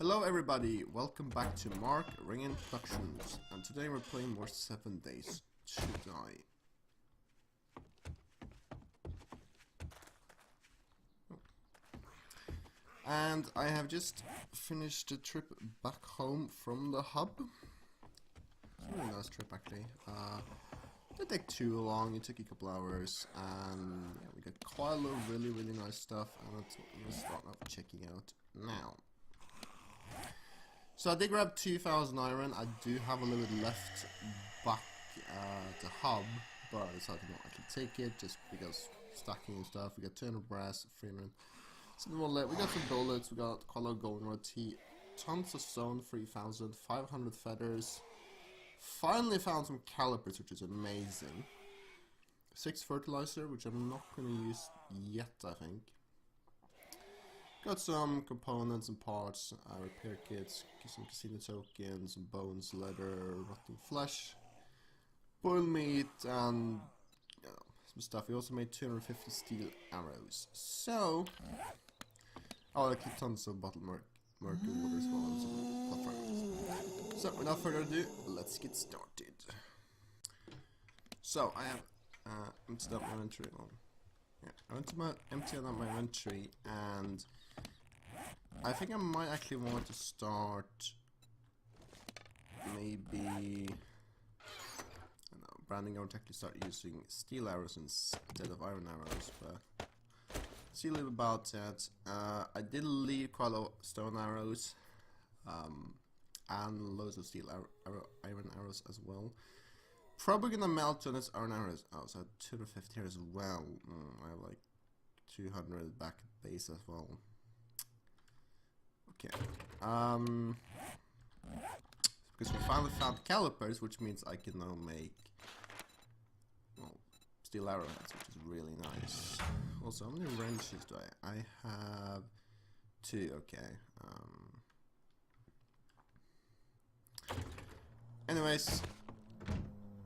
Hello everybody, welcome back to Mark Ringen Productions, and today we're playing more 7 Days to Die. And I have just finished the trip back home from the hub. It's a really nice trip actually. It didn't take too long, it took a couple hours, and yeah, we got quite a lot of really nice stuff, and that's what I'm going to start off checking out now. So I did grab 2,000 iron. I do have a little bit left back at the hub, but I decided not to take it just because stacking and stuff. We got 200 brass, 300. So we got some bullets, we got quite a lot of golden rod tea, tons of stone, 3,000, 500 feathers. Finally found some calipers, which is amazing. 6 fertilizer, which I'm not going to use yet, I think. Got some components and parts, repair kits, some casino tokens, some bones, leather, rotting flesh, boiled meat, and some stuff. We also made 250 steel arrows. So, I keep tons of bottled murky water as well, and some blood. So, without further ado, let's get started. So, I have emptied out my inventory. I went to empty out my inventory, and I think I might actually want to start maybe, I don't know, branding. I would actually start using steel arrows instead of iron arrows, but see a little about that. I did leave quite a lot of stone arrows and loads of steel iron arrows as well. Probably gonna melt on this iron arrows. Oh, so I have 250 here as well. I have like 200 back at base as well. Okay. Because we finally found calipers, which means I can now make, well, steel arrowheads, which is really nice. Also, how many wrenches do I have 2, okay. Anyways,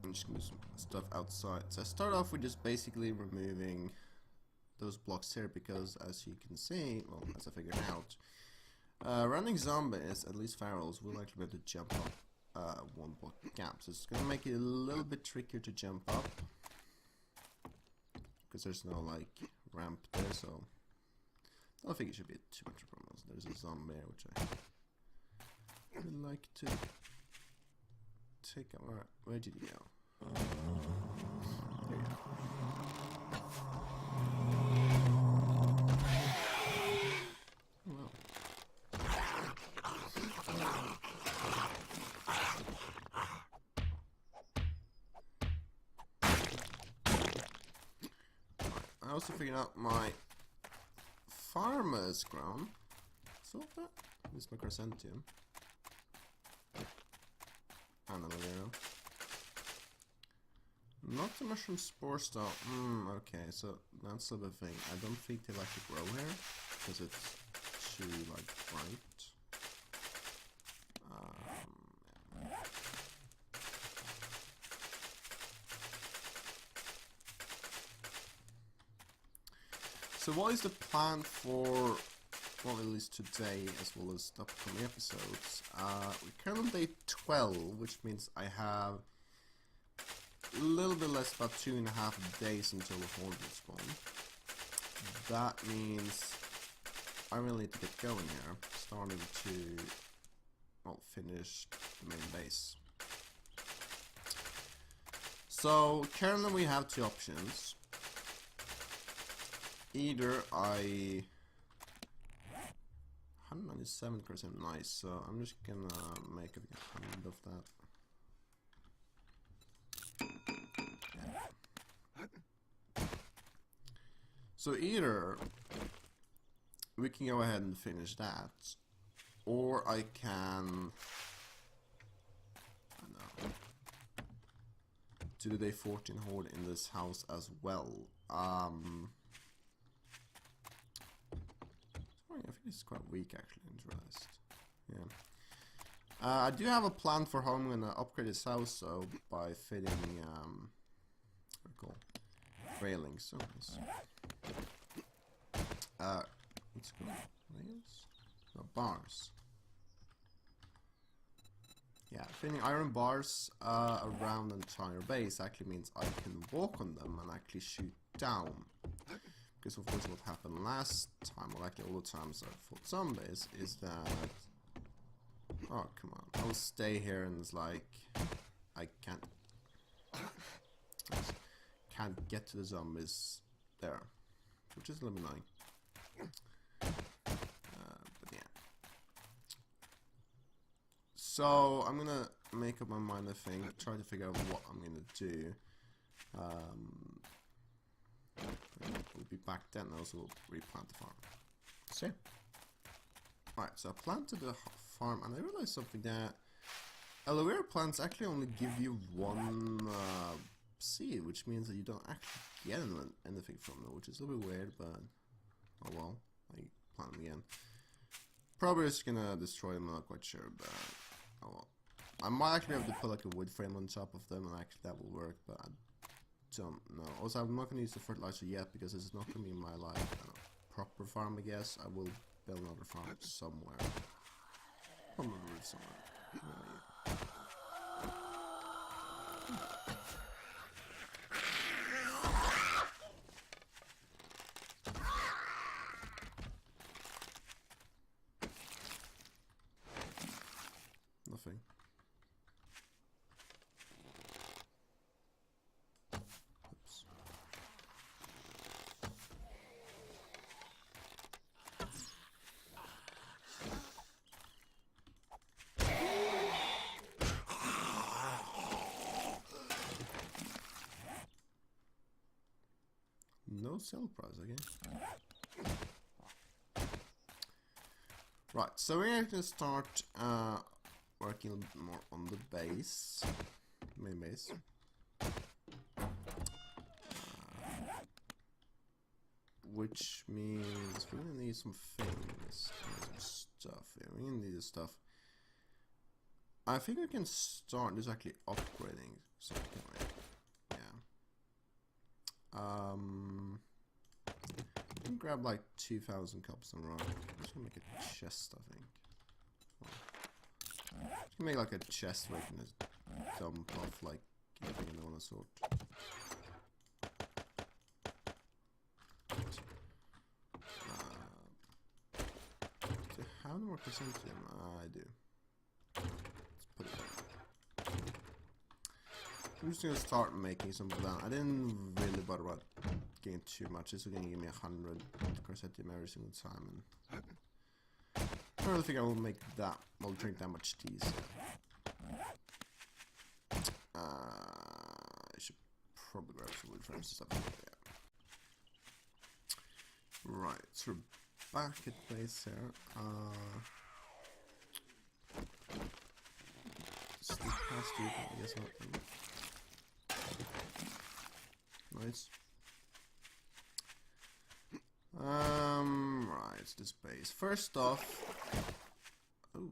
I'm just gonna do some stuff outside. So I start off with just basically removing those blocks here, because as you can see, well, as I figured out, running zombies, at least pharaohs, will actually be able to jump up 1 block gap. So it's gonna make it a little bit trickier to jump up, because there's no like ramp there. So I don't think it should be too much of a problem. There's a zombie here, which I would like to take out. Where did he go? There you go. Well. I also figured out my farmer's crown. So that is my chrysanthemum. And another arrow. Not the mushroom spores though. Okay, so that's the thing. I don't think they like to grow here because it's too like bright. Yeah. So what is the plan for, well, at least today as well as the upcoming episodes? We're currently on day 12, which means I have a little bit less, about 2.5 days until the horde will spawn. That means I really need to get going here, starting to, well, finish the main base. So currently we have 2 options. Either 197% nice, so I'm just gonna make a hand of that. So either we can go ahead and finish that, or I can, I don't know, do the day 14 horde in this house as well. I think it's quite weak actually, I didn't realize. Yeah. I do have a plan for how I'm gonna upgrade this house though, by fitting railings. So nice. Let's go. Rails? No, bars. Yeah, finding iron bars around the entire base actually means I can walk on them and actually shoot down. Because of course what happened last time, or actually all the times I fought zombies, is that... Oh, come on. I'll stay here and it's like... I can't get to the zombies there. Which is a little annoying. But yeah. So, I'm gonna make up my mind, I think. Try to figure out what I'm gonna do. We'll be back then, and also replant the farm. See? Alright, so I planted the farm, and I realized something that aloe vera plants actually only give you one seed, which means that you don't actually get anything from them, which is a little bit weird, but oh well, I plant them again. Probably just gonna destroy them, I'm not quite sure, but oh well. I might actually have to put like a wood frame on top of them, and actually that will work, but I don't know. Also, I'm not gonna use the fertilizer yet, because this is not gonna be my like, I don't know, proper farm, I guess. I will build another farm somewhere. On the roof somewhere. Nothing. Oops. No sell price, okay. Right, so we're going to start working a little bit more on the base, main base. Which means we're gonna need some things, some stuff here. We're gonna need this stuff. I think we can start just actually upgrading something, right? Yeah. We can grab like 2,000 cups and rock. I'm just gonna make a chest, I think. Just gonna make like a chest where you can just dump off like anything you want to sort. How many more percent in? I do. Let's put it there. I'm just gonna start making some of that. I didn't really bother about getting too much. This is gonna give me 100 chrysanthemum every single time, and I don't really think I will make that. I'll drink that much tea. So. I should probably grab some wood frames and stuff like that. Right, so we're back at base here. Sneak past you, but I guess not. Nice. Right, this base. First off, okay.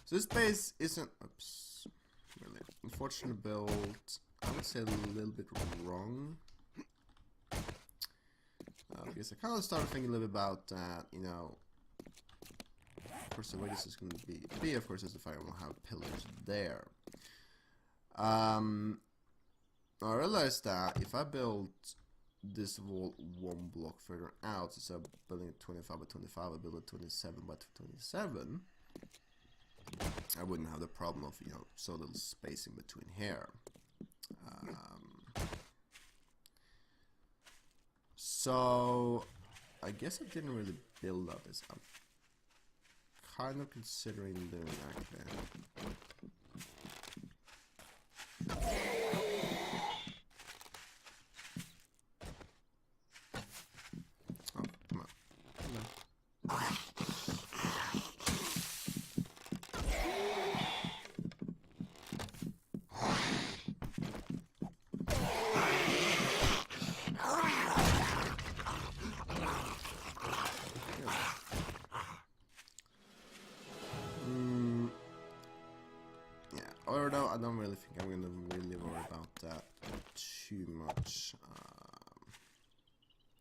So this base isn't, oops, really unfortunate build. I would say a little bit wrong. Because I kind of started thinking a little bit about that, you know. Of course, the way this is going to be of course, is if I will have pillars there. I realized that if I build this wall one block further out, instead of building it 25 by 25, I build it 27 by 27. I wouldn't have the problem of, you know, so little spacing between here. So I guess I didn't really build up this. I'm kind of considering doing actually. Oh, come on. Come on. Although I don't really think I'm gonna really worry about that too much.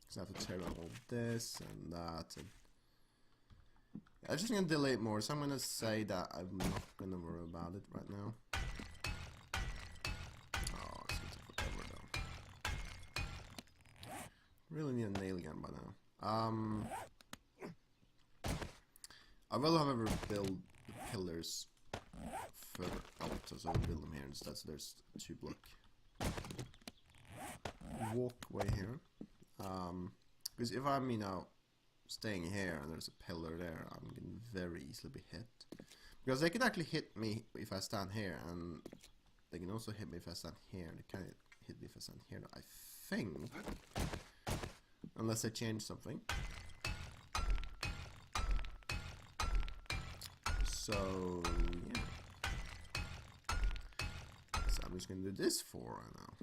Because I have to tear down all this and that. And I'm just gonna delete more, so I'm gonna say that I'm not gonna worry about it right now. Oh, it's gonna take forever though. Really need a nail gun by now. I will, however, build the pillars further up, so I'll build them here instead. So there's 2 block walkway here. Because if I'm, you know, staying here and there's a pillar there, I'm gonna very easily be hit. Because they can actually hit me if I stand here, and they can also hit me if I stand here. They can't hit me if I stand here, I think. Unless they change something. So, yeah. So I'm just gonna do this for right now.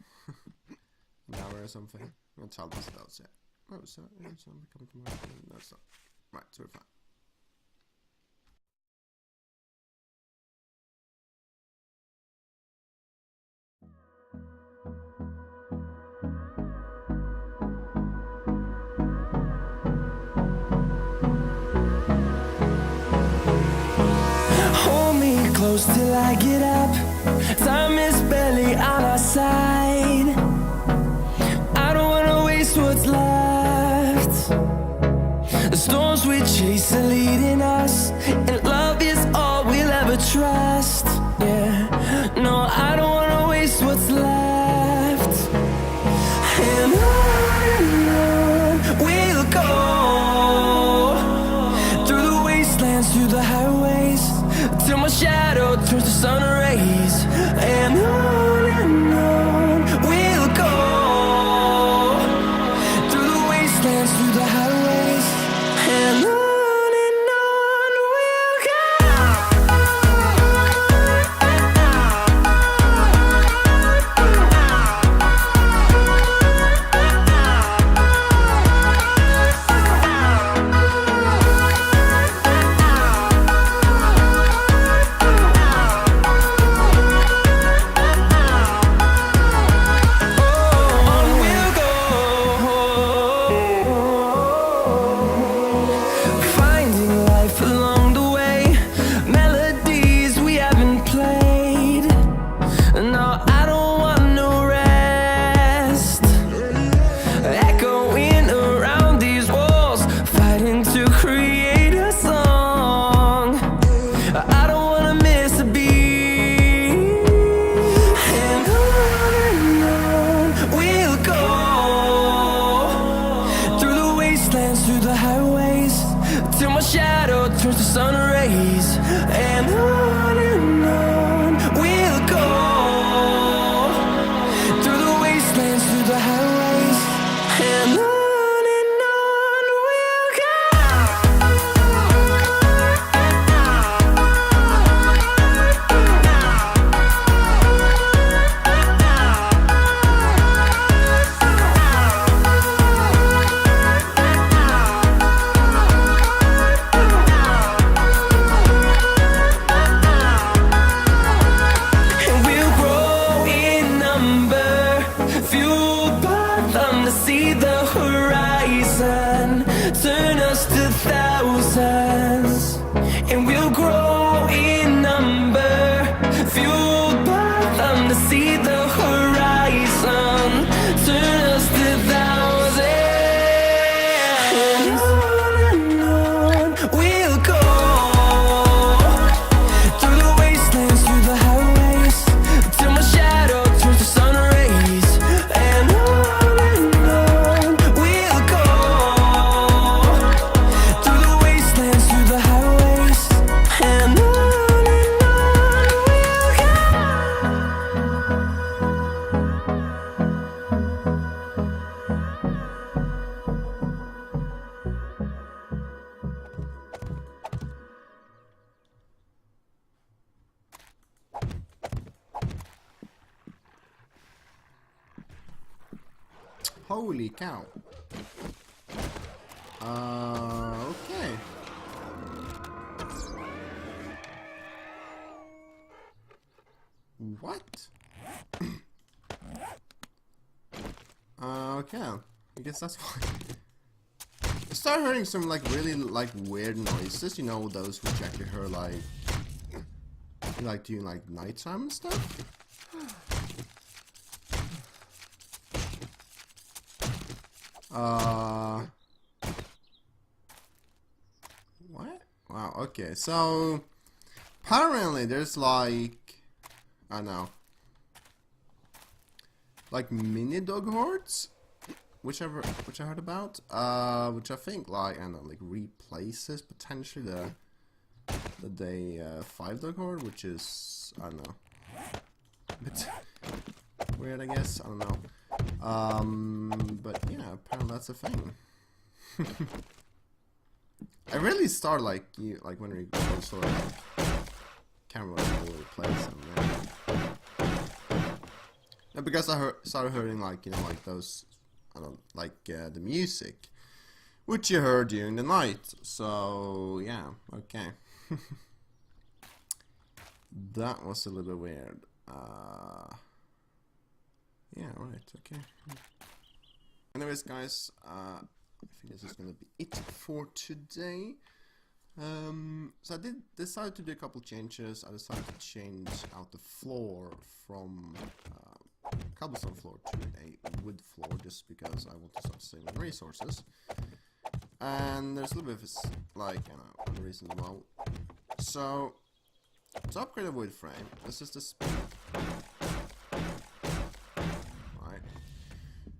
An hour or something. I'm gonna tell this out, yeah. Oh, so it's coming tomorrow. No, it's not. Right, so we're fine. Hold me close till I get up. Time is barely on our side. I don't wanna waste what's left. The storms we chase are leading us, and love is all we'll ever trust. Yeah, no, I don't wanna waste what's left. And on we'll go, through the wastelands, through the highways, till my shadow turns to sun rays. And on we'll go, through the wastelands, through the highways, and on we'll go. Through the highways, till my shadow turns to sun rays. And on we'll go, through the wastelands, through the highways, and on we'll go. See the horizon turn us to thousands, and we'll grow in number, fueled by them to see the horizon turn us to thousands. And on we'll go, through the wastelands, through the highways, till my shadow turns to sun rays. And on Holy cow. Okay. What? Okay. I guess that's fine. start hearing some like really like weird noises, you know, those which actually hear like doing like nighttime and stuff. What? Wow, okay, so apparently there's like, I don't know, like mini dog hordes, which I heard about, which I think like, I don't know, like replaces potentially the day 5 dog horde, which is, I don't know, a bit weird, I guess, I don't know. But yeah, apparently that's a thing. I really start like when we go sort of like camera all over the place, and because I started hearing like, you know, like those, I don't know, like the music which you heard during the night. So yeah, okay. That was a little bit weird. Yeah, right, okay. Anyways, guys, I think this is gonna be it for today. So I did decide to do a couple changes. I decided to change out the floor from cobblestone floor to a wood floor, just because I want to start saving resources. And there's a little bit of this, like, I don't know, reason as well. So to upgrade a wood frame, this is the speed. Right.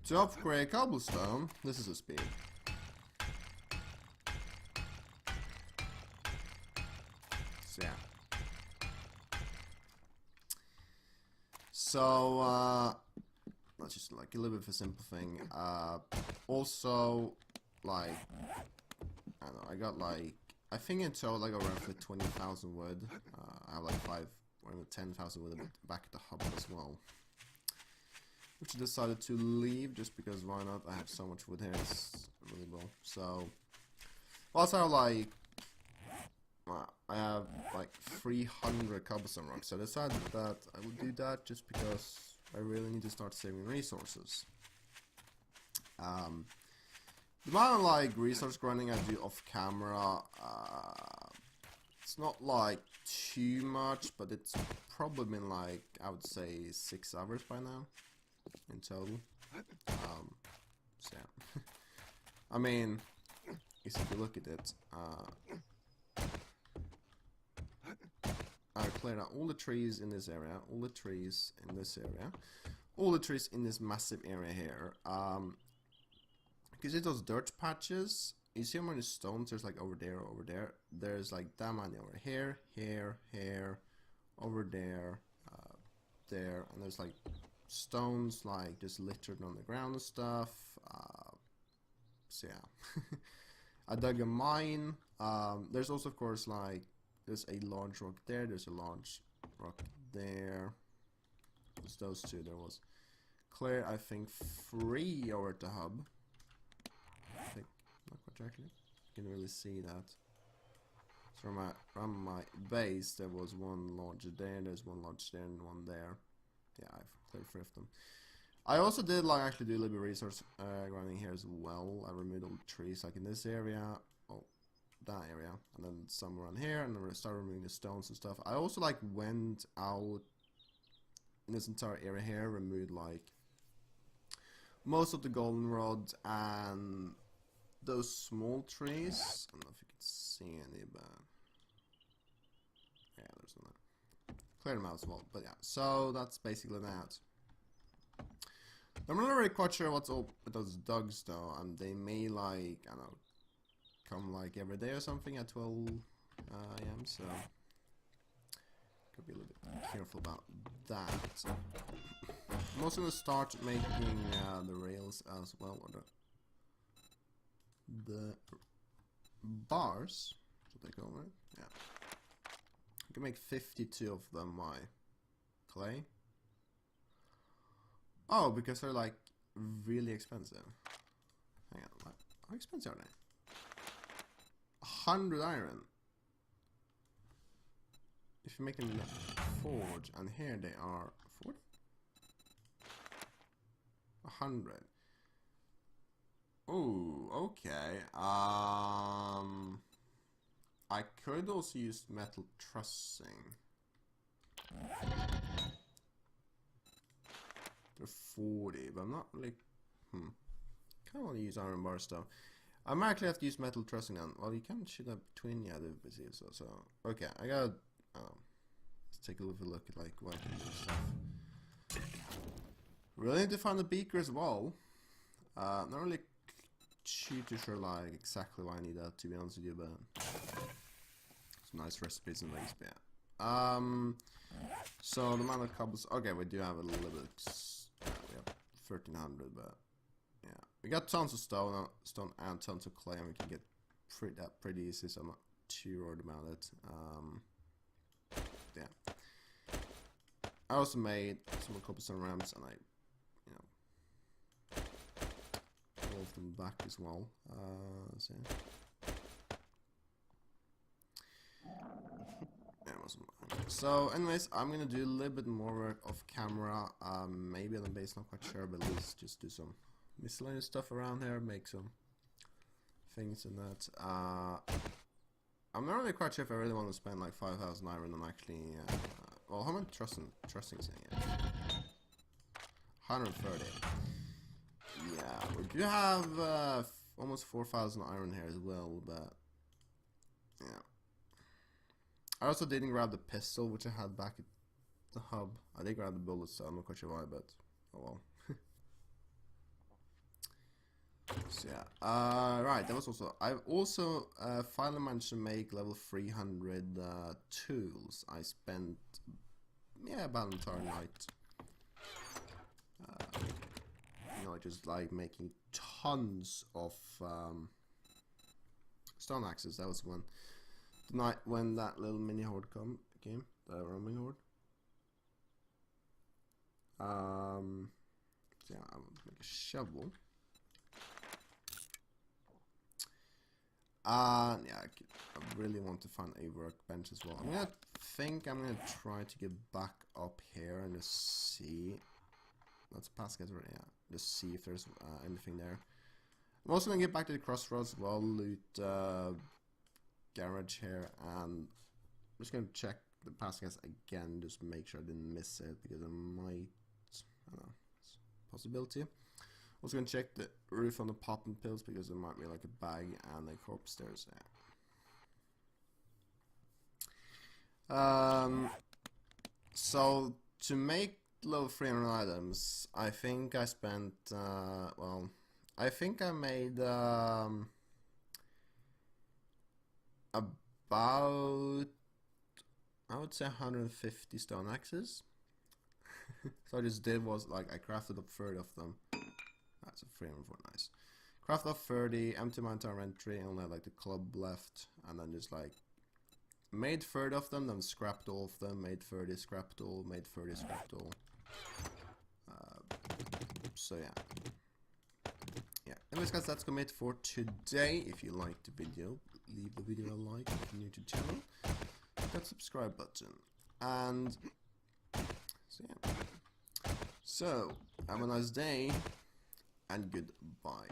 To upgrade cobblestone, this is the speed. So yeah. So that's just like a little bit of a simple thing. Also, like, I don't know, I got like, I think in total I got roughly 20,000 wood. I have like 10,000 wood back at the hub as well, which I decided to leave just because why not? I have so much wood here, it's really low. So also I have like, I have like 300 cobblestone rocks, so I decided that I would do that just because I really need to start saving resources. The amount of like resource grinding I do off camera, it's not like too much, but it's probably been like, I would say 6 hours by now in total. So yeah. I mean, if you look at it, I cleared out all the trees in this area, all the trees in this area, all the trees in this massive area here. You see those dirt patches? You see how many stones there's like over there, over there? There's like that many over here, here, here, over there, there, and there's like stones like just littered on the ground and stuff. So yeah. I dug a mine. There's also of course like, there's a large rock there, there's a large rock there. There's those two. There was clear, I think, 3 over at the hub. I think, not quite actually. You can really see that. So from my base, there was one large there, there's one large there, and one there. Yeah, I've cleared 3 of them. I also did like actually do a little bit of resource grinding here as well. I removed all the trees like in this area. Oh, that area, and then some around here, and then I started removing the stones and stuff. I also like went out in this entire area here, removed like most of the goldenrod and those small trees. I don't know if you can see any, but yeah, there's one there. Clear them out as well, but yeah, so that's basically that. I'm not really quite sure what's up with those dogs though, and they may like, I don't know, come like every day or something at 12 AM, so could be a little bit careful about that. I'm also gonna start making the rails as well, or the bars, what they call it. Yeah, I can make 52 of them. Why? Clay? Oh, because they're like really expensive. Hang on, what? How expensive are they? 100 iron. If you make them in a forge, and here they are 40? 100. Oh, okay. I could also use metal trussing. They're 40, but I'm not really. Kind of want to use iron bars though. I might actually have to use metal trussing on. Well, you can shoot up between, yeah, the so okay, I got. Let's take a little look at like what I can do stuff. Really need to find the beaker as well. Not really too sure like exactly why I need that, to be honest with you, but some nice recipes and ways, but yeah. So the amount of cobbles. Okay, we do have a little bit. We have 1,300, but yeah, we got tons of stone and tons of clay, and we can get that pretty easy. So I'm not too worried about it. Yeah. I also made some cobblestone ramps, and I, you know, rolled them back as well. So. So anyways, I'm gonna do a little bit more work off camera, maybe on the base, not quite sure, but at least just do some miscellaneous stuff around here, make some things and that. I'm not really quite sure if I really want to spend like 5,000 iron on actually, well, how much trusting's in here? 130. Yeah, we do have almost 4,000 iron here as well, but yeah. I also didn't grab the pistol, which I had back at the hub. I did grab the bullets, so I'm not quite sure why, but oh well. So yeah, right, that was also, I've also finally managed to make level 300 tools. I spent, yeah, about an entire night, you know, just like making tons of stone axes. That was one. The night when that little mini horde came, the roaming horde. So yeah, I'm gonna make a shovel. Yeah, I really want to find a workbench as well. I'm gonna try to get back up here and just see. Let's pass get right, yeah. Just see if there's anything there. I'm also gonna get back to the crossroads as well, loot garage here, and I'm just gonna check the passing gas again, just make sure I didn't miss it, because I might, I don't know, it's a possibility. Also gonna check the roof on the popping pills, because there might be like a bag and a corpse there. So to make level 300 items, I think I spent well, I think I made about, I would say 150 stone axes. So I just did was like I crafted up 30 of them. That's a 304, nice. Craft up 30, empty my entire inventory, only had like the club left, and then just like made 30 of them, then scrapped all of them, made 30, scrapped all, made 30, scrapped all. So yeah. Yeah, anyways guys, that's gonna be it for today. If you liked the video, leave the video a like. If you're new to the channel, hit that subscribe button. And so yeah. So, have a nice day and goodbye.